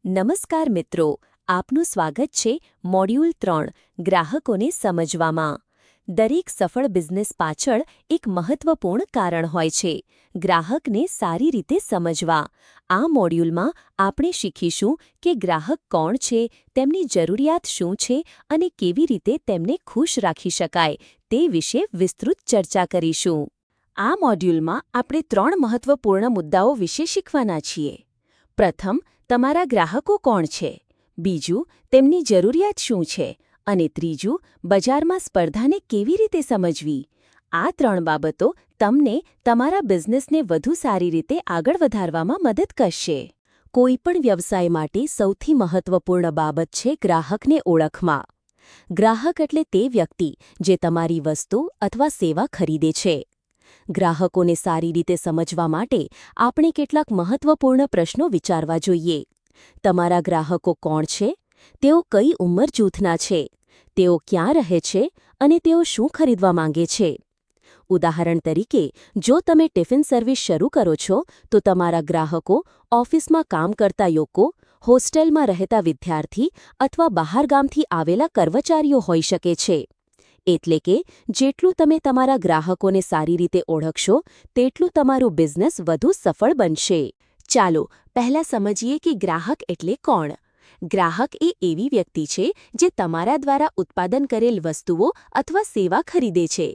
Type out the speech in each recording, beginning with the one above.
નમસ્કાર મિત્રો, આપનું સ્વાગત છે મોડ્યુલ 3 ગ્રાહકોને સમજવામાં. દરેક સફળ બિઝનેસ પાછળ એક મહત્વપૂર્ણ કારણ હોય છે, ગ્રાહકને સારી રીતે સમજવા. આ મોડ્યુલમાં આપણે શીખીશું કે ગ્રાહક કોણ છે, તેમની જરૂરિયાત શું છે અને કેવી રીતે તેમને ખુશ રાખી શકાય તે વિશે વિસ્તૃત ચર્ચા કરીશું. આ મોડ્યુલમાં આપણે 3 મહત્વપૂર્ણ મુદ્દાઓ વિશે શીખવાના છીએ. પ્રથમ, તમારા ગ્રાહકો કોણ છે. બીજું, તેમની જરૂરિયાત શું છે. અને ત્રીજું, બજારમાં સ્પર્ધાને કેવી રીતે સમજવી. આ 3 બાબતો તમને તમારા બિઝનેસને વધુ સારી રીતે આગળ વધારવામાં મદદ કરશે. કોઈપણ વ્યવસાય માટે સૌથી મહત્વપૂર્ણ બાબત છે ગ્રાહકને ઓળખવા. ગ્રાહક એટલે તે વ્યક્તિ જે તમારી વસ્તુ અથવા સેવા ખરીદે છે. ગ્રાહકોને સારી રીતે સમજવા માટે આપણે કેટલાક મહત્વપૂર્ણ પ્રશ્નો વિચારવા જોઈએ. તમારા ગ્રાહકો કોણ છે? તેઓ કઈ ઉંમર જૂથના છે? તેઓ ક્યાં રહે છે અને તેઓ શું ખરીદવા માંગે છે? ઉદાહરણ તરીકે, જો તમે ટિફિન સર્વિસ શરૂ કરો છો, તો તમારા ગ્રાહકો ઓફિસમાં કામ કરતા લોકો, હોસ્ટેલમાં રહેતા વિદ્યાર્થી અથવા બહારગામથી આવેલા કર્મચારીઓ હોઈ શકે છે. એટલે કે જેટલું તમે તમારા ગ્રાહકોને સારી રીતે ઓળખશો, તેટલું તમારું બિઝનેસ વધુ સફળ બનશે. ચાલો પહેલા સમજીએ કે ગ્રાહક એટલે કોણ. ગ્રાહક એ એવી વ્યક્તિ છે જે તમારા દ્વારા ઉત્પાદન કરેલ વસ્તુઓ અથવા સેવા ખરીદે છે.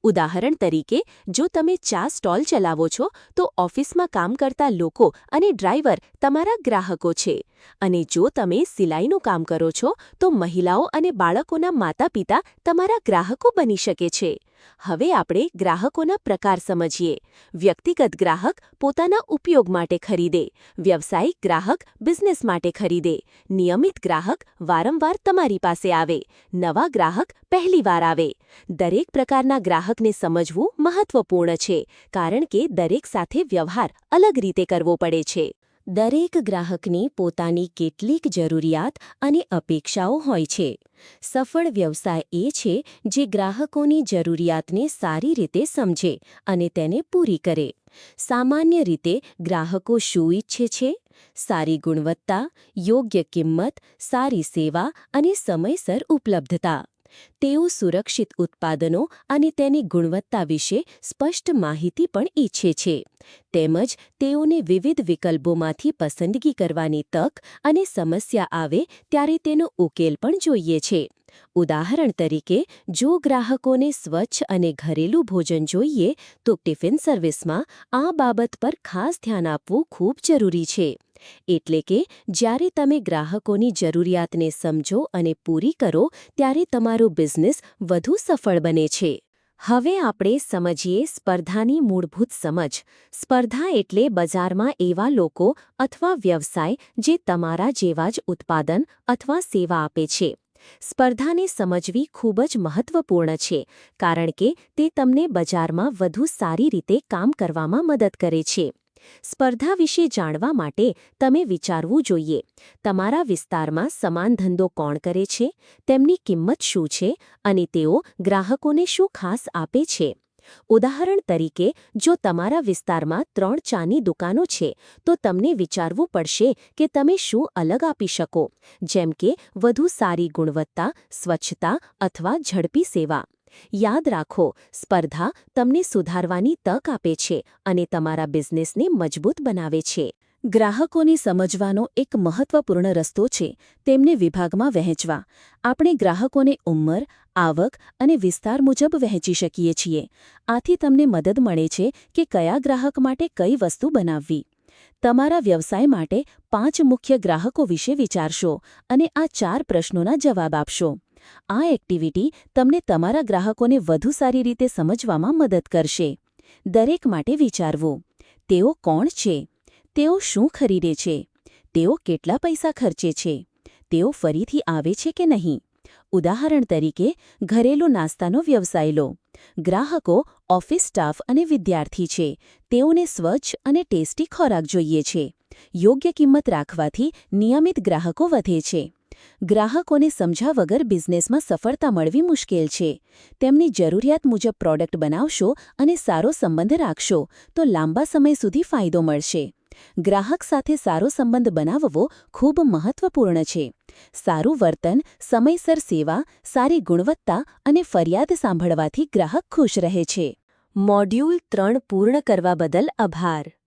ઉદાહરણ તરીકે, જો તમે ચા સ્ટોલ ચલાવો છો, તો ઓફિસમાં કામ કરતા લોકો અને ડ્રાઈવર તમારા ગ્રાહકો છે. અને જો તમે સિલાઈનું કામ કરો છો, તો મહિલાઓ અને બાળકોના માતા-પિતા તમારા ગ્રાહકો બની શકે છે. હવે આપણે ગ્રાહકોના પ્રકાર સમજીએ. વ્યક્તિગત ગ્રાહક પોતાના ઉપયોગ માટે ખરીદે. વ્યવસાયિક ગ્રાહક બિઝનેસ માટે ખરીદે. નિયમિત ગ્રાહક વારંવાર તમારી પાસે આવે. નવા ગ્રાહક પહેલીવાર આવે. દરેક પ્રકારના ગ્રાહકને સમજવું મહત્વપૂર્ણ છે, કારણ કે દરેક સાથે વ્યવહાર અલગ રીતે કરવો પડે છે. દરેક ગ્રાહકની પોતાની કેટલીક જરૂરિયાત અને અપેક્ષાઓ હોય છે. સફળ વ્યવસાય એ છે જે ગ્રાહકોની જરૂરિયાતને સારી રીતે સમજે અને તેને પૂરી કરે. સામાન્ય રીતે ગ્રાહકો શું ઈચ્છે છે? સારી ગુણવત્તા, યોગ્ય કિંમત, સારી સેવા અને સમયસર ઉપલબ્ધતા. તેઓ સુરક્ષિત ઉત્પાદનો અને તેની ગુણવત્તા વિશે સ્પષ્ટ માહિતી પણ ઈચ્છે છે. તેમજ તેઓને વિવિધ વિકલ્પોમાંથી પસંદગી કરવાની તક અને સમસ્યા આવે ત્યારે તેનો ઉકેલ પણ જોઈએ છે. ઉદાહરણ તરીકે, જો ગ્રાહકોને સ્વચ્છ અને ઘરેલું ભોજન જોઈએ, તો ટિફિન સર્વિસમાં આ બાબત પર ખાસ ધ્યાન આપવું ખૂબ જરૂરી છે. એટલે કે જ્યારે તમે ગ્રાહકોની જરૂરિયાતને સમજો અને પૂરી કરો, ત્યારે તમારું બિઝનેસ વધુ સફળ બને છે. હવે આપણે સમજીએ સ્પર્ધાની મૂળભૂત સમજ. સ્પર્ધા એટલે બજારમાં એવા લોકો અથવા વ્યવસાય જે તમારા જેવા જ ઉત્પાદન અથવા સેવા આપે છે. સ્પર્ધાને સમજવી ખૂબ જ મહત્વપૂર્ણ છે, કારણ કે તે તમને બજારમાં વધુ સારી રીતે કામ કરવામાં મદદ કરે છે. સ્પર્ધા વિશે જાણવા માટે તમે વિચારવું જોઈએ. તમારા વિસ્તારમાં સમાન ધંધો કોણ કરે છે? તેમની કિંમત શું છે? અને તેઓ ગ્રાહકોને શું ખાસ આપે છે? ઉદાહરણ તરીકે, જો તમારા વિસ્તારમાં 3 ચાની દુકાનો છે, તો તમને વિચારવું પડશે કે તમે શું અલગ આપી શકો, જેમ કે વધુ સારી ગુણવત્તા, સ્વચ્છતા અથવા ઝડપી સેવા. યાદ રાખો, સ્પર્ધા તમને સુધારવાની તક આપે છે અને તમારા બિઝનેસને મજબૂત બનાવે છે. ગ્રાહકોને સમજવાનો એક મહત્વપૂર્ણ રસ્તો છે તેમને વિભાગમાં વહેંચવા. આપણે ગ્રાહકોને ઉંમર, આવક અને વિસ્તાર મુજબ વહેંચી શકીએ છીએ. આથી તમને મદદ મળે છે કે કયા ગ્રાહક માટે કઈ વસ્તુ બનાવવી. તમારા વ્યવસાય માટે 5 મુખ્ય ગ્રાહકો વિશે વિચારશો અને આ 4 પ્રશ્નોના જવાબ આપશો. આ એક્ટિવિટી તમને તમારા ગ્રાહકોને વધુ સારી રીતે સમજવામાં મદદ કરશે. દરેક માટે વિચારવું. તેઓ કોણ છે? તેઓ શું ખરીદે છે? તેઓ કેટલા પૈસા ખર્ચે છે? તેઓ ફરીથી આવે છે કે નહીં? ઉદાહરણ તરીકે, ઘરેલું નાસ્તાનો વ્યવસાય લો. ગ્રાહકો ઓફિસ સ્ટાફ અને વિદ્યાર્થી છે. તેઓને સ્વચ્છ અને ટેસ્ટી ખોરાક જોઈએ છે. યોગ્ય કિંમત રાખવાથી નિયમિત ગ્રાહકો વધે છે. ગ્રાહકોને સમજ્યા વગર બિઝનેસમાં સફળતા મળવી મુશ્કેલ છે. તેમની જરૂરિયાત મુજબ પ્રોડક્ટ બનાવશો અને સારો સંબંધ રાખશો, તો લાંબા સમય સુધી ફાયદો મળશે. ગ્રાહક સાથે સારો સંબંધ બનાવવો ખૂબ મહત્વપૂર્ણ છે. સારું વર્તન, સમયસર સેવા, સારી ગુણવત્તા અને ફરિયાદ સાંભળવાથી ગ્રાહક ખુશ રહે છે. મોડ્યુલ 3 પૂર્ણ કરવા બદલ આભાર.